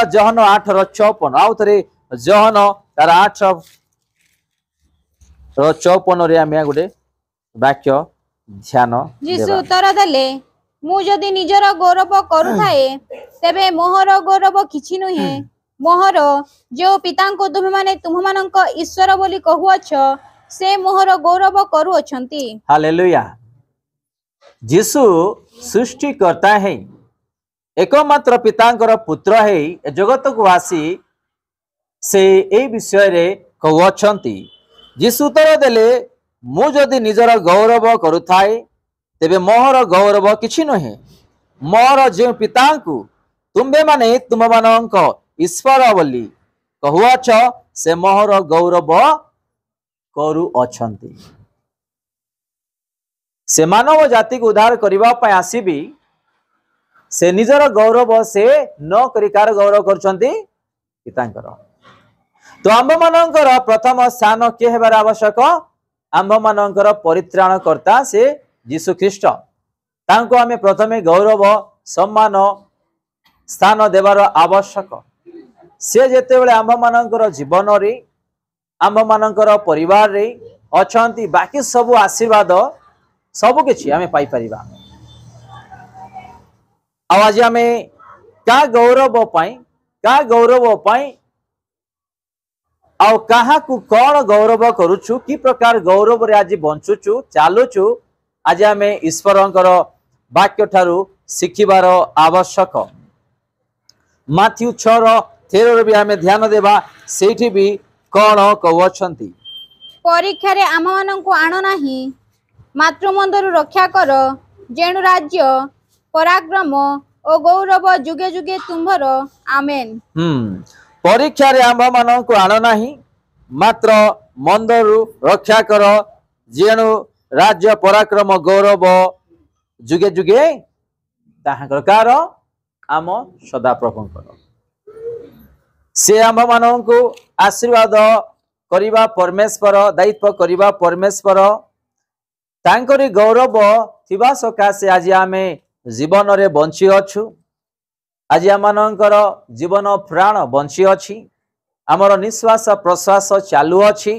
देखा जहन 8:54 आउ थे जहन तार 8:54 रे आम गोटे वाक्य ध्यान यीशु उत्तर देले मु जदि निजर गौरव करुथाए तेबे मोहर गौरव किछि नुहे मोहर जो पिता को तुम माने तुम मानक ईश्वर बोली कहूअछ से मोहर गौरव करूअछंती। हालेलुया। यीशु सृष्टिकर्ता है एकमात्र पितांकर पुत्र है जगत को आसी से ए विषय रे कहउछंती। यीशु उत्तर देले मु जदि निजर गौरव करुथाए तेबे मोहर गौरव किछि नहे मोर जो पिता को तुम्बे माने तुम मानक ईश्वर बोली कहउछ से मोहर गौरव करूअछंती। से मानव जाति को उद्धार करबा पय आसीबी से निजर गौरव से न करिकार गौरव करछंती पितांकर। तो आंब मानकर प्रथम स्थान के हेबार आवश्यक आंब मानकर परित्राण करता से यीशु ख्रीष्ट तांको आमे प्रथमे गौरव सम्मान स्थान देवार आवश्यक। से जेते बेले आंब मानकर जीवन रे आंब मानकर परिवार रे अछंती बाकी सब आशीर्वाद सब किछि आमे पाई परिबा। आज आमे का गौरव पाई आउ कहा को कौन गौरव करुछु कि प्रकार गौरव रे आज बंचुछु चालुछु आज आमे ईश्वरंकर वाक्य ठारू शिखिबार आवश्यक। माथ्यू 6:13 भी आमे ध्यान देबा सेठी भी कौन कहउछंती परीक्षा रे आम माननकु आनो नाही मातृमंदरु रक्षा कर जेणु राज्य पराक्रम ओ गौरव जुगे जुगे तुम्भर आमेन। परीक्षा रे आंभ माननकु आनो नाही मात्र मंदरु रक्षा कर जेणु राज्य पराक्रम गौरव जुगे जुगे ताहाकर कार आम सदा प्रभुंकर। से आंभ माननकु आशीर्वाद करिबा परमेश्वर दायित्व करिबा परमेश्वर तांकरी गौरव थिबा सकाशे आज आमे जीवन रे बंची अछु। आज आमनकर जीवन प्राण बंची अछि आमर निश्वास प्रश्वास चालू अछि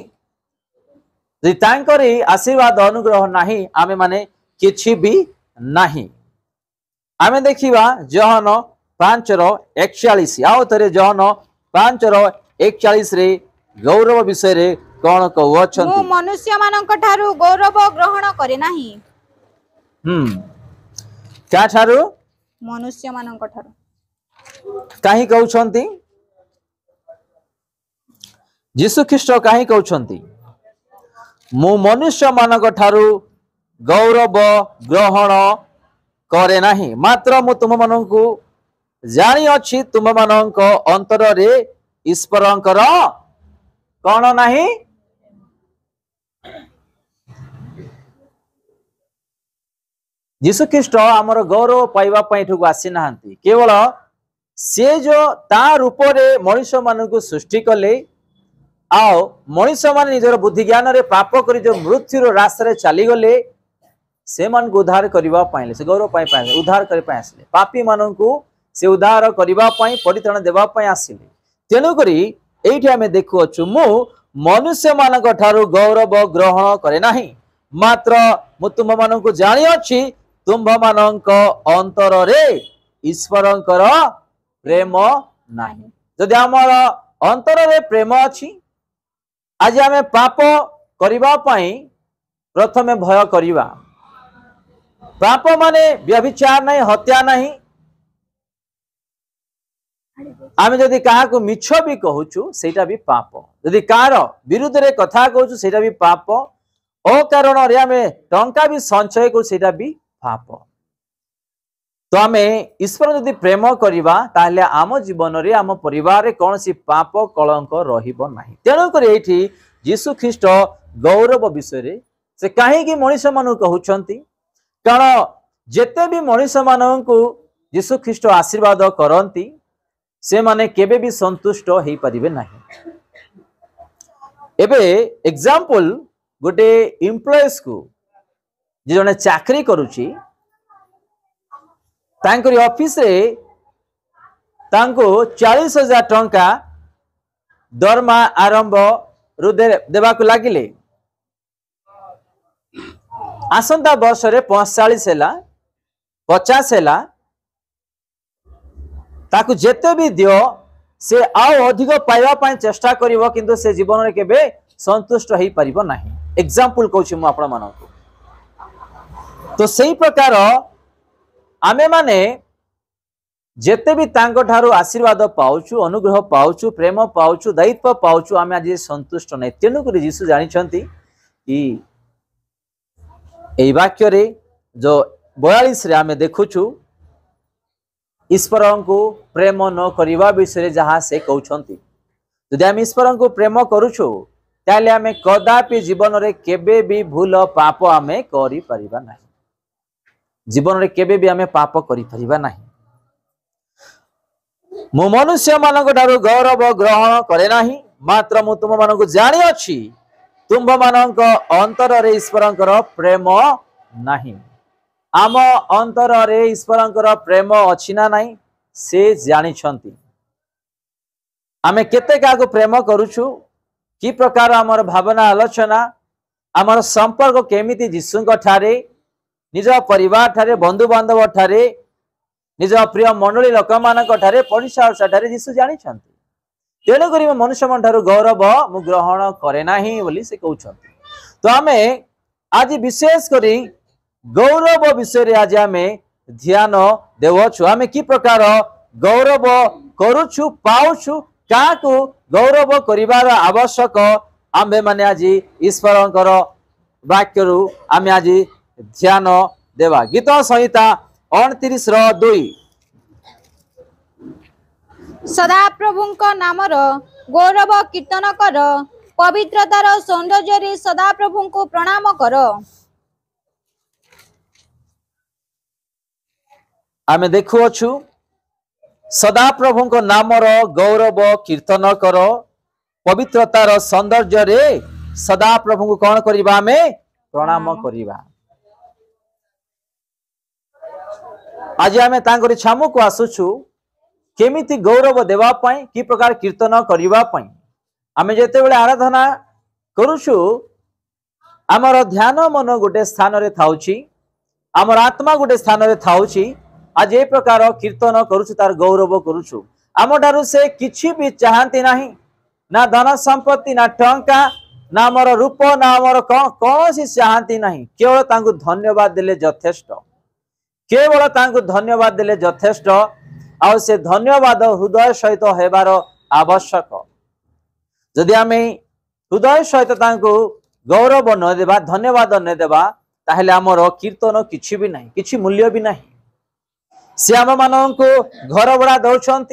यदि तांकरी आशीर्वाद अनुग्रह नाही आमे माने किछि भी नाही। आमे देखिबा जहन 5:41 आउ तरे जहन 5:41 रे गौरव विषय रे कोन कहउछंती मु मनुष्य मानक ठारू गौरव ग्रहण करे नाही। क्या ठारू मनुष्य मानक ठारू काहे कहउछंती यीशु ख्रीष्ट काहे कहउछंती मु मनुष्य मानक ठारू गौरव ग्रहण करे नाही मात्र मु तुम माननकु जानि अछि तुम माननक अंतर रे ईश्वरंकर कौन नाही यीशु ख्रीष्ट आमर गौरव पाइबा पई ठुक आसी नाहंती केवल से जो ता रूप रे मनुष्य मानकु सृष्टि कले आओ मनुष्य मान निजर बुद्धि ज्ञान रे पाप करी जो मृत्यु रास्ता रे चली गले से मन को उद्धार करबा पाइले से गौरव पाई पाइले उद्धार करि पाइ आसले पापी माननकु से उद्धार करबा पई परित्राण देबा पई आसिले। तेनु करी एठी हमें देखु अछु मु मनुष्य मानक ठारू गौरव ग्रहण करे नाही मात्र मु तुम माननकु जानि अछि तुम माननक अंतर रे ईश्वरंकर प्रेम नाही। जदि हमर अंतर रे प्रेम अछि आज आमे पाप करिबा पई प्रथमे भय करिबा पाप माने व्यभिचार नहीं हत्या नहीं आमे जदि काहा को मिछ भी कहूचु सेटा भी पाप जदि कार विरुद्ध रे कथा कहूचु सेटा भी पाप ओ कारण रे आमे टंका भी संचय को सेटा भी पाप। तो आमे ईश्वर जदि प्रेम करिबा ताहले आम जीवन रे आम परिवार रे कोनसी पाप कलंक रहिबो नाही। तेनु करी एठी यीशु ख्रीष्ट गौरव विषय रे से काहे कि मनुष्य मानु कहउछंती कारण जेते भी मनुष्य माननकु यीशु ख्रीष्ट आशीर्वाद करंती से माने केबे भी संतुष्ट हेई परिबे नाही। एबे एग्जांपल गोटे एम्प्लॉयज को जे जने चाकरी करूची तांकरी ऑफिस रे तांको 40,000 टंका दरमा आरंभ रु देबाकु लागिले आसंता वर्ष रे 45 हैला 50 हैला ताकु जेते भी दियो से आउ अधिक पाइबा पाई चेष्टा करिवो किंतु से जीवन रे केबे संतुष्ट होई परिबो नाही एग्जांपल कहूची मु आपण मानकु तो सही प्रकार आमे माने जेते भी तांको ठारू आशीर्वाद पाउछु अनुग्रह पाउछु प्रेम पाउछु दायित्व पाउछु आमे आज संतुष्ट नै तेनु करी यीशु जानि छंती कि एई वाक्य रे जो 42 रे आमे देखुछु ईश्वर को प्रेम न करिवा विषय जहाँ से कहउछंती यदि आमे ईश्वर को प्रेम करूछु ताले आमे कदापि जीवन रे केबे भी भूल पाप आमे करि परिबा नाही जीवन रे केबे भी आमे पाप करि परिबा नाही मु मनुष्य मानक ठारू गौरव ग्रहण करे नाही मात्र मु तुम मानक जानि अछि तुम मानक अंतर रे ईश्वरंकर प्रेम नाही आम अंतर रे ईश्वरंकर प्रेम अछि ना नाही से जानि छंती आमे केते काको प्रेम करूछु की प्रकार हमर भावना आलोचना हमर संपर्क केमिति यीशुंक ठारे निज परिवार ठारे बंधु बांधव ठारे निज प्रिय मंडली लोक मानक ठारे पड़िशा ठारे यीशु जानि छंती तेणु करी मनुष्य मन ठारू गौरव मु ग्रहण करे नाही बोली से कहउछंती तो आमे आज विशेष करी गौरव विषय रे आज आमे ध्यान देवछु आमे की प्रकार गौरव करूछु पाउछु काकू गौरव करिवार आवश्यक आमे माने आज ईश्वरंकर वाक्यरु आमे आज ध्यान देवा गीत संहिता 29 रो 2 सदा प्रभुंक नामर गौरव कीर्तन कर पवित्रतार सौंदर्य रे सदा प्रभुंको प्रणाम कर आमे देखुअछु सदा प्रभुंक नामर गौरव कीर्तन कर पवित्रतार सौंदर्य रे सदा प्रभु को कौन करिबा आमे प्रणाम करिबा आज आमे तांकरी छामु को आसुछु केमिति गौरव देवा पाई की प्रकार कीर्तन करिबा पाई आमे जेते बेले आराधना करूछु हमर ध्यान मन गोटे स्थान रे थाउची हमर आत्मा गोटे स्थान रे थाउची आज ए प्रकार कीर्तन करूछु तार गौरव करूछु आम ठारू से किछि भी चाहती नाही ना धन संपत्ति ना टंका ना हमर रूप ना हमर कौन सी चाहती नाही केवल तांकु धन्यवाद देले यथेष्ट केवल तांकु धन्यवाद देले यथेष्ट आ से धन्यवाद हृदय सहित हेबार आवश्यक जदि आमे हृदय सहित तांकु गौरव न देबा धन्यवाद न देबा ताहेले हमर कीर्तन किछि भी नाही किछि मूल्य भी नाही से आम मानक घर भड़ा दौरान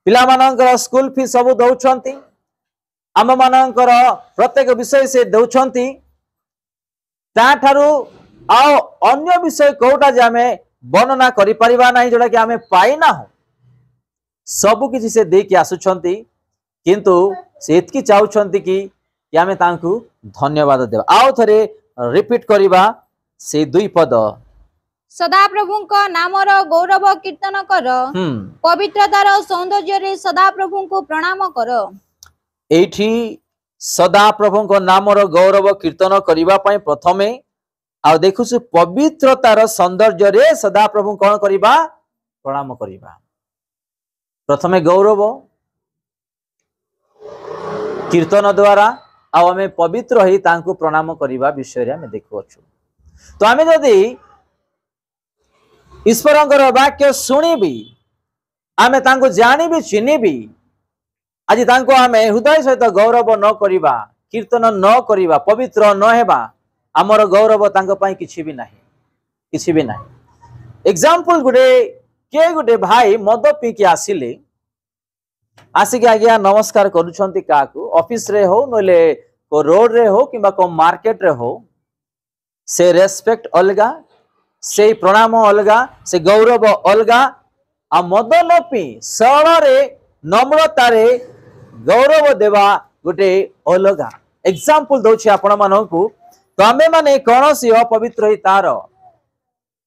पिला मानकर स्कूल फी सब दौरान आम मानकर प्रत्येक विषय से दौरान ताठारू आओ अन्य विषय कोटा जे आमे वर्णना करि परिबा नाही जोड़ा कि आमे पाई ना हो सब किछि से दे के आसुछंती किंतु से एतकी चाहुछंती कि आमे तांकु धन्यवाद देबा आओ थरे रिपीट करिबा से दुई पद सदा प्रभुंक नामर गौरव कीर्तन कर पवित्रतार सौंदर्य रे सदा प्रभुंको प्रणाम कर एठी सदा प्रभुंक नामर गौरव कीर्तन करिबा पई प्रथमे आ देखुछु पवित्रतार सौंदर्य रे सदा प्रभु कौन करिबा प्रणाम करिबा प्रथमे गौरव कीर्तन द्वारा आ हमें पवित्र ही तांको प्रणाम करिबा विषय रे हमें देखुछु तो हमें जदी ईश्वरंकर वाक्य सुनिबी आमे तांको जानिबी चिनिबी आज तांको आमे हृदय सहित गौरव न करिबा कीर्तन न करिबा पवित्र न हेबा आमर गौरव तांको पाई किछि भी नाही एग्जांपल गुडे के गुडे भाई मद पी के आसिले आसिक आज्ञा नमस्कार करूछंती काकू ऑफिस रे हो नले को रोड रे हो किबा को मार्केट रे हो से रेस्पेक्ट अलगा से प्रणाम अलगा से गौरव अलगा आ मद न पी सरल रे नम्रता रे गौरव देवा गोटे अलगा एग्जांपल दउछि आपण मानकू तो आमे माने कौन सी अपवित्र ही तार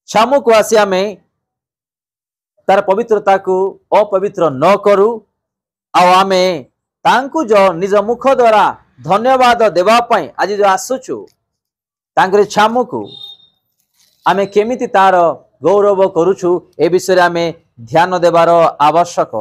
छामु को आसी आमे तार पवित्रता को अपवित्र न करू आमे तांकु जो निज मुख द्वारा धन्यवाद देवा पई आज जो आसुचु तांकरे छामु को आमे केमिति तार गौरव करूछु ए विषय आमे ध्यान देवार आवश्यक।